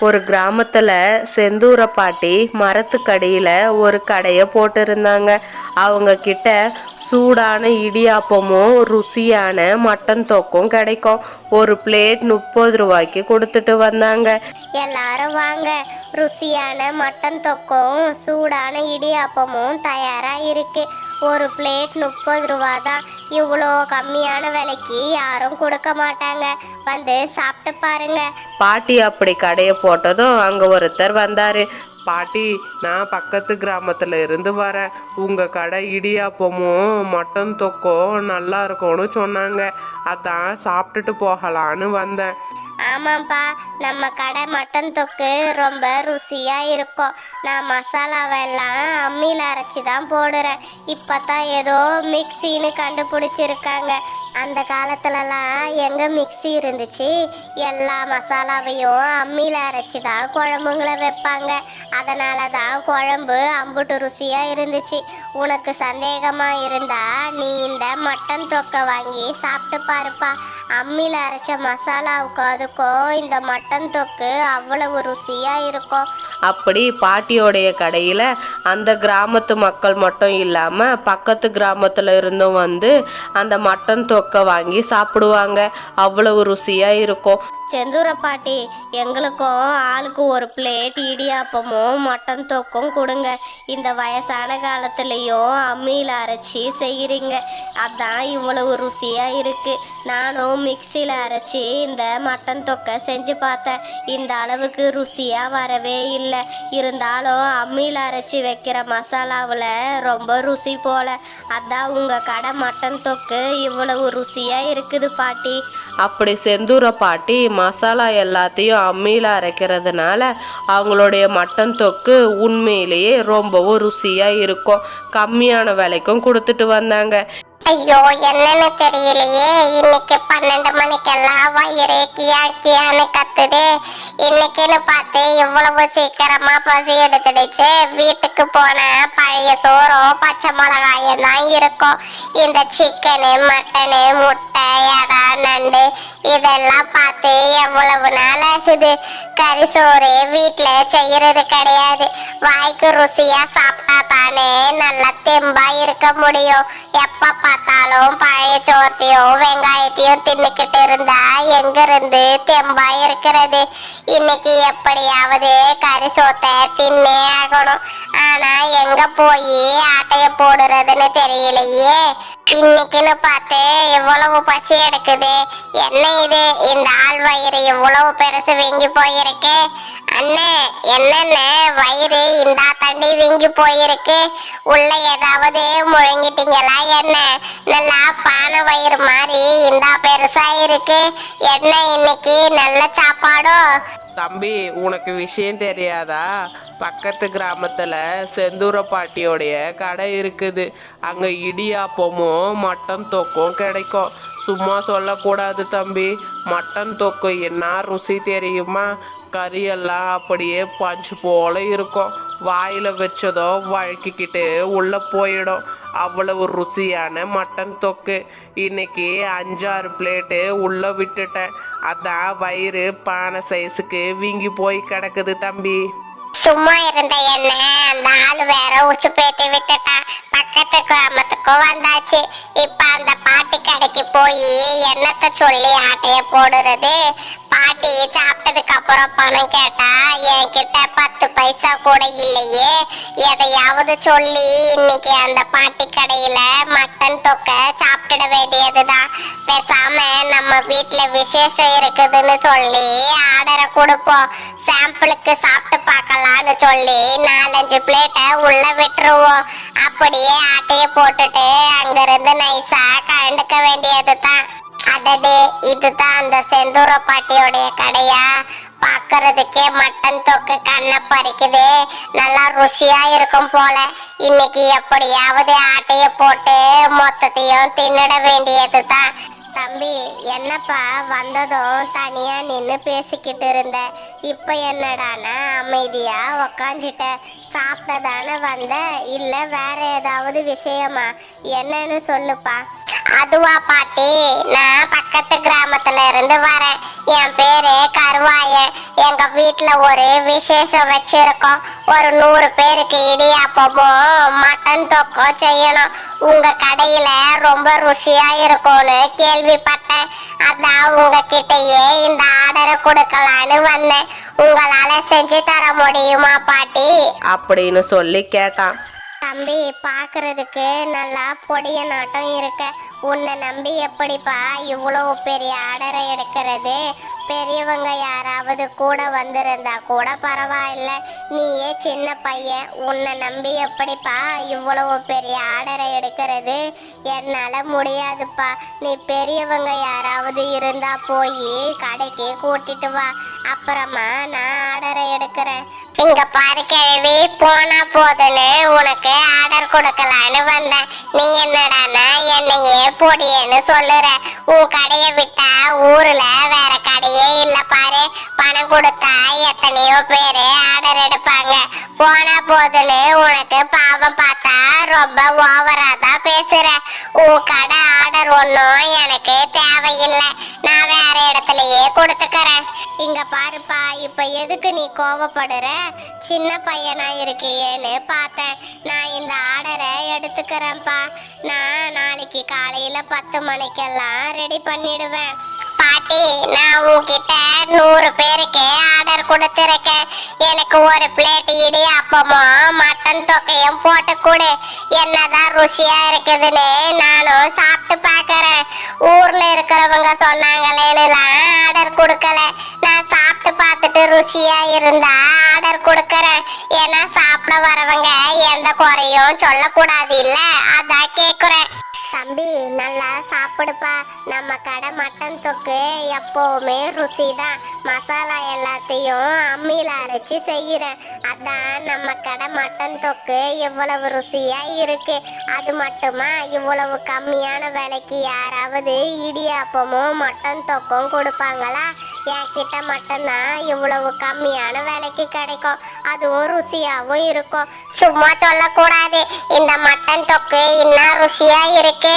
ஒரு கிராமத்துல செந்தூர பாட்டி மரத்துக்கடியில ஒரு கடைய போட்டு இருந்தாங்க. அவங்க கிட்ட சூடான இடியாப்பமும் ருசியான மட்டன் தொக்கும் கிடைக்கும். ஒரு பிளேட் 30 ரூபாய்க்கு கொடுத்துட்டு வந்தாங்க. எல்லாரும் வாங்க, ருசியான மட்டன் தொக்கும் சூடான இடியாப்பமும் தயாரா இருக்கு. ஒரு பிளேட் 30 ரூபா தான். இவ்வளோ கம்மியான விலைக்கு யாரும் கொடுக்க மாட்டாங்க. வந்து சாப்பிட்டு பாருங்க. பாட்டி அப்படி கடைய போட்டதும் அங்க ஒருத்தர் வந்தாரு. பாட்டி, நான் பக்கத்து கிராமத்துல இருந்து வரேன். உங்க கடை இடியாப்பமும் மட்டன் தொக்கும் நல்லா இருக்கும்னு சொன்னாங்க. அதான் சாப்பிட்டுட்டு போகலான்னு வந்தேன். ஆமாப்பா, நம்ம கடை மட்டன் தொக்கு ரொம்ப ருசியா இருக்கும். நான் மசாலாவெல்லாம் அம்மியில் அரைச்சி தான் போடுறேன். இப்போ தான் ஏதோ மிக்சின்னு கண்டுபிடிச்சிருக்காங்க. அந்த காலத்துலலாம் எங்கே மிக்சி இருந்துச்சு? எல்லா மசாலாவையும் அம்மியில் அரைச்சி தான் குழம்புங்களை வைப்பாங்க. அதனால தான் குழம்பு அம்புட்டு ருசியாக இருந்துச்சு. உனக்கு சந்தேகமாக இருந்தா நீ இந்த மட்டன் தொக்கை வாங்கி சாப்பிட்டு பாருப்பா. அம்மியில் அரைச்ச மசாலாவுக்கு அதுக்கும் இந்த மட்டன் தொக்கு அவ்வளவு ருசியாக இருக்கும். அப்படி பாட்டியோடைய கடையில அந்த கிராமத்து மக்கள் மட்டும் இல்லாம பக்கத்து கிராமத்துல இருந்தும் வந்து அந்த மட்டன் தொக்கை வாங்கி சாப்பிடுவாங்க. அவ்வளவு ருசியா இருக்கும். செந்தூர பாட்டி, எங்களுக்கும் ஆளுக்கு ஒரு பிளேட் இடியாப்பமும் மட்டன் தொக்கும் கொடுங்க. இந்த வயசான காலத்துலேயும் அம்மியில் அரைச்சி செய்கிறீங்க, அதான் இவ்வளவு ருசியாக இருக்குது. நானும் மிக்சியில் அரைச்சி இந்த மட்டன் தொக்கை செஞ்சு பார்த்தேன். இந்த அளவுக்கு ருசியாக வரவே இல்லை. இருந்தாலும் அம்மியில் அரைச்சி வைக்கிற மசாலாவில் ரொம்ப ருசி போல். அதான் உங்கள் கடை மட்டன் தொக்கு இவ்வளவு ருசியாக இருக்குது பாட்டி. அப்படி செந்தூர பாட்டி மசாலா எல்லாத்தையும் அம்மியில் அரைக்கிறதுனால அவங்களுடைய மட்டன் தொக்கு உண்மையிலேயே ரொம்பவும் ருசியா இருக்கும். கம்மியான விலைக்கும் கொடுத்துட்டு வந்தாங்க. ஐயோ, என்னன்னு தெரியலையே. இன்னைக்கு 12 மணிக்கெல்லாம் வயிறு கியா கியான்னு கத்துது. இன்னைக்குன்னு பார்த்து இவ்வளவு சீக்கிரமா பசி எடுத்துடுச்சு. வீட்டுக்கு போன பழைய சோறும் பச்சை மிளகாயும் தான் இருக்கும். இந்த சிக்கனு, மட்டனு, முட்டை, எறா, நண்டு இதெல்லாம் பார்த்து எவ்வளவு நாள் ஆகுது. கறி சோறு வீட்டில் செய்யறது கிடையாது. வாய்க்கு ருசியா சாப்பிட்டா தானே நல்லா தெம்பா இருக்க முடியும். எப்ப பார்த்தாலும் பழைய சோத்தையும் வெங்காயத்தையும் தின்னுக்கிட்டு இருந்தா எங்க இருந்து தெம்பா இருக்கிறது? இன்னைக்கு எப்படியாவது கறி சோத்தை தின்னே ஆகணும். ஆனா எங்க போய் ஆட்டைய போடுறதுன்னு தெரியலையே. இன்னைக்குன்னு பார்த்து இவ்வளவு பசி எடுக்குது. என்ன இது? இந்த ஆள் வயிறு இவ்வளவு பெருசு வீங்கி போயிருக்கு. அண்ணே, என்னென்ன வயிறு இந்த தண்டி வீங்கி போயிருக்கு? உள்ள ஏதாவது முழங்கிட்டீங்களா என்ன? நல்லா பானை வயிறு மாதிரி இந்த பெருசா இருக்கு. என்ன இன்னைக்கு நல்ல சாப்பாடோ? தம்பி, உனக்கு விஷயம் தெரியாதா? பக்கத்து கிராமத்துல செந்தூர பாட்டியோடைய கடை இருக்குது. அங்க இடியாப்பமும் மட்டன் தொக்கும் கிடைக்கும். சும்மா சொல்லக்கூடாது தம்பி. மட்டன் தொக்கு என்ன ருசி தெரியுமா? கறியெல்லாம் அப்படியே பஞ்சு போல இருக்கும். வாயில் வச்சதோ வழுக்கிக்கிட்டு உள்ளே போயிடும். அவ்வளவு ருசியான மட்டன் தொக்கு. இன்னைக்கு 5-6 பிளேட்டு உள்ளே விட்டுட்டேன். அதான் வயிறு பானை சைஸுக்கு வீங்கி போய் கிடக்குது தம்பி. சும்மா இருந்த என்ன அந்த ஆள் வேற உச்சு பேத்தி விட்டுட்டான். பக்கத்து கிராமத்துக்கும் வந்தாச்சு. இப்ப அந்த பாட்டி கடைக்கு போய் என்னத்த சொல்லி ஆட்டைய போடுறது? பாட்டி சாப்பிட்டதுக்கு அப்புறம் பணம் கேட்டா என்கிட்ட 10 பைசா கூட இல்லையே. எதையாவது சொல்லி இன்னைக்கு அந்த பாட்டி கடையில மட்டன் தொக்க சாப்பிட்டுட வேண்டியதுதான். பேசாம நம்ம வீட்டுல விசேஷம் இருக்குதுன்னு சொல்லி ஆர்டரை கொடுப்போம். சாம்பிளுக்கு சாப்பிட்டு பார்க்கலான்னு சொல்லி 4-5 பிளேட்டை உள்ள விட்டுருவோம். அப்படியே ஆட்டைய போட்டுட்டு அங்கிருந்து நைஸா கலந்துக்க வேண்டியது தான். அடடே, இதுதான் அந்த செந்தூர பாட்டியோடைய கடையா? பார்க்கறதுக்கே மட்டன் தொக்கு கண்ணை பறிக்குது. நல்லா ருசியா இருக்கும் போல. இன்னைக்கு எப்படியாவது ஆட்டைய போட்டு மொத்தத்தையும் தின்னிட வேண்டியது தான். தம்பி, என்னப்பா வந்ததும் தனியா நின்று பேசிக்கிட்டு இருந்த, இப்ப என்னடானா அமைதியா உக்காஞ்சிட்ட? சாப்பிட்டதானே வந்த, இல்ல வேற ஏதாவது விஷயமா? என்னன்னு சொல்லுப்பா. அதுவா பாட்டி, நான் பக்கத்து கிராமத்துல இருந்து வரேன். என் பேரு கருவாயன். எங்க வீட்டுல ஒரு விசேஷம் வச்சிருக்கோம். ஒரு 100 பேருக்கு இடியாப்பமும் மட்டன் தொக்கும் செய்யணும். உங்க கடையில ரொம்ப ருசியா இருக்கும்னு கேள்விப்பட்டேன். அதான் உங்ககிட்டயே இந்த ஆர்டரை கொடுக்கலான்னு வந்தேன். உங்களால செஞ்சு தர முடியுமா பாட்டி? அப்படின்னு சொல்லி கேட்டான். தம்பி, பாக்குறதுக்கு நல்லா பொடிய நாட்டம் இருக்க. உன்னை நம்பி எப்படிப்பா இவ்வளவு பெரிய ஆர்டரை எடுக்கிறது? பெரியவங்க யாராவது கூட வந்திருந்தா கூட பரவாயில்ல. நீயே சின்ன பையன், உன்னை நம்பி எப்படிப்பா இவ்வளவு பெரிய ஆர்டரை எடுக்கிறது? என்னால முடியாதுப்பா. நீ பெரியவங்க யாராவது இருந்தா போய் கடைக்கு கூட்டிட்டு வா, அப்புறமா நான் ஆர்டரை எடுக்கிறேன். இங்க பாரு கேள்வி, போனா போதுன்னு உனக்கு ஆர்டர் கொடுக்கலான்னு வந்தேன். நீ என்னடானா என்னையே பொடியேன்னு சொல்லுற. உன் கடையை விட்டா ஊர்ல வேற கடையே இல்ல பாரு. பணம் கொடுத்தா எத்தனையோ பேரு ஆர்டர் எடுப்பாங்க. போனா போதுன்னு உனக்கு பாவம் பார்த்தா ரொம்ப ஓவரா தான் பேசுற. உன் கடை ஆர்டர் ஒன்றும் எனக்கு தேவையில்லை. நான் வேற இடத்துலயே கொடுத்துக்கிறேன். இங்க பாருப்பா, இப்ப எதுக்கு நீ கோவப்படுற? சின்ன பையனா இருக்கியேன்னு பார்த்தேன். நான் இந்த ஆர்டரை எடுத்துக்கிறேன்ப்பா. நான் நாளைக்கு காலையில 10 மணிக்கெல்லாம் ரெடி பண்ணிடுவேன். பாட்டி, நான் உன்கிட்ட 100 பேருக்கு ஆர்டர் கொடுத்துருக்கேன். எனக்கு ஒரு பிளேட் இடியாப்பமும் மட்டன் தொக்கையும் போட்டு கொடு. என்னதான் ருசியா இருக்குதுன்னு நானும் சாப்பிட்டு பார்க்கறேன். ஊர்ல இருக்கிறவங்க சொன்னாங்களேன்னுலாம் ஆர்டர் கொடுக்கல. நான் சாப்பிட்டு பார்த்துட்டு ருசியா இருந்தா ஆர்டர் கொடுக்கறேன். ஏன்னா சாப்பிட வரவங்க எந்த குறையும் சொல்லக்கூடாது இல்ல, அதான் கேக்குறேன். தம்பி, நல்லா சாப்பிடுப்பா. நம்ம கடை மட்டன் தொக்கு எப்பவுமே ருசி தான். மசாலா எல்லாத்தையும் அம்மியில அரைச்சி செய்யறேன். அதான் நம்ம கடை மட்டன் தொக்கு இவ்வளவு ருசியா இருக்கு. அது மட்டுமா, இவ்வளவு கம்மியான விலைக்கு யாராவது இடியாப்பமும் மட்டன் தொக்கும் கொடுப்பாங்களா? என்கிட்ட மட்டும்தான் இவ்வளவு கம்மியான விலைக்கு கிடைக்கும். அதுவும் ருசியாவும் இருக்கும். சும்மா சொல்லக்கூடாது. இந்த மட்டன் தொக்கு இன்னும் ருசியா இருக்கு.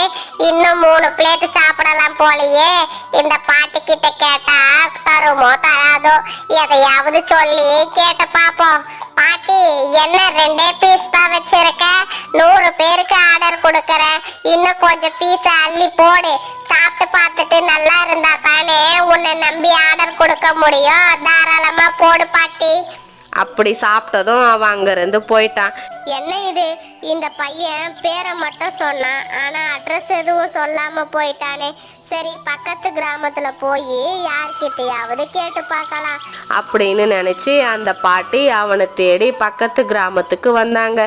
இன்னும் 3 பிளேட் சாப்பிடலாம் போலயே. இந்த பாட்டி கிட்ட கேட்டா தருமோ தராதோ? எதையாவது சொல்லி கேட்டு பாப்போம். பாட்டி, என்ன 2 பீஸ் தான் வச்சிருக்க? 100 பேருக்கு ஆர்டர் கொடுக்கறேன். இன்னும் கொஞ்சம் பீஸ் அள்ளி போடு. சாப்பிட்டு பார்த்துட்டு நல்லா இருந்தா தானே உன்னை நம்பி ஆர்டர் கொடுக்க முடியும். தாராளமா போடு பாட்டி. அப்படி சாப்பிட்டதும் அவன் அங்கிருந்து போயிட்டான். என்ன இது, இந்த பையன் பேரை மட்டும் சொன்னான், ஆனா அட்ரஸ் எதுவும் சொல்லாம போயிட்டானே. சரி, பக்கத்து கிராமத்துல போய் யார்கிட்டயாவது கேட்டு பார்க்கலாம் அப்படின்னு நினைச்சு அந்த பாட்டி அவனை தேடி பக்கத்து கிராமத்துக்கு வந்தாங்க.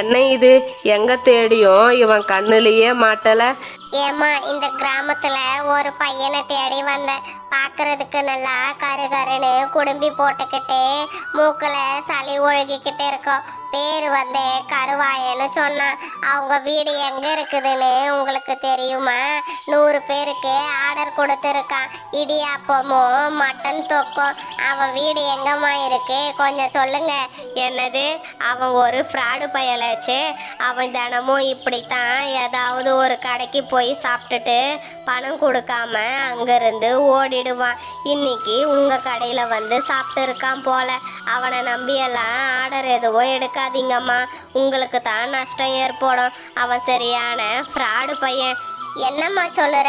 என்ன இது, எங்க தேடியும் இவன் கண்ணுலயே மாட்டல. ஏமா, இந்த கிராமத்துல ஒரு பையனை தேடி வந்தேன். பார்க்கறதுக்கு நல்லா கருகருன்னு குடும்பி போட்டுக்கிட்டு மூக்குல சளி ஒழுகிக்கிட்டு இருக்கோம். பேர் வந்து கருவாயன்னு சொன்னான். அவங்க வீடு எங்க இருக்குதுன்னு உங்களுக்கு தெரியுமா? 100 பேருக்கு ஆர்டர் கொடுத்துருக்கான். இடியாப்பமும் மட்டன் தொக்கும். அவன் வீடு எங்கம்மா இருக்கு, கொஞ்சம் சொல்லுங்க. என்னது, அவன் ஒரு ஃப்ராடு பயலாச்சு. அவன் தினமும் இப்படித்தான் ஏதாவது ஒரு கடைக்கு போய் சாப்பிட்டுட்டு பணம் கொடுக்காம அங்கிருந்து ஓடிடுவான். இன்னைக்கு உங்க கடையில வந்து சாப்பிட்டு இருக்கான் போல. அவனை நம்பியெல்லாம் ஆர்டர் எதுவும் எடுக்காதீங்கம்மா, உங்களுக்கு தான் நஷ்டம் ஏற்படும். அவன் சரியான ஃப்ராடு பையன். என்னம்மா சொல்லுற?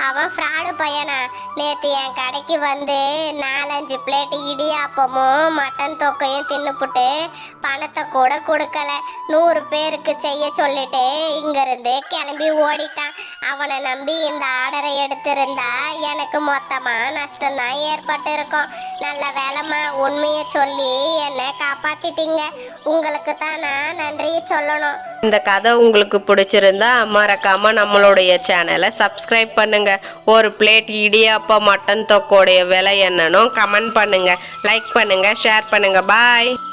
அவன் ஃப்ராடு பையனா? நேற்று என் கடைக்கு வந்து 4-5 பிளேட் இடியாப்பமும் மட்டன் தொக்கையும் தின்னுப்புட்டு பணத்தை கூட கொடுக்கல. 100 பேருக்கு செய்ய சொல்லிட்டு இங்கிருந்து கிளம்பி ஓடிட்டான். அவனை நம்பி இந்த ஆர்டரை எடுத்திருந்தா எனக்கு மொத்தமா நஷ்டம்தான் ஏற்பட்டு இருக்கும். நல்ல வேலைம்மா, உண்மையை சொல்லி என்னை காப்பாத்திட்டீங்க. உங்களுக்கு தான் நான் நன்றி சொல்லணும். இந்த கதை உங்களுக்கு பிடிச்சிருந்தா மறக்காம நம்மளுடைய சேனலை சப்ஸ்கிரைப் பண்ணுங்க. ஒரு பிளேட் இடியாப்பம் மட்டன் தொக்கோடைய விலை என்னன்னு கமெண்ட் பண்ணுங்க. லைக் பண்ணுங்க, ஷேர் பண்ணுங்க. பாய்.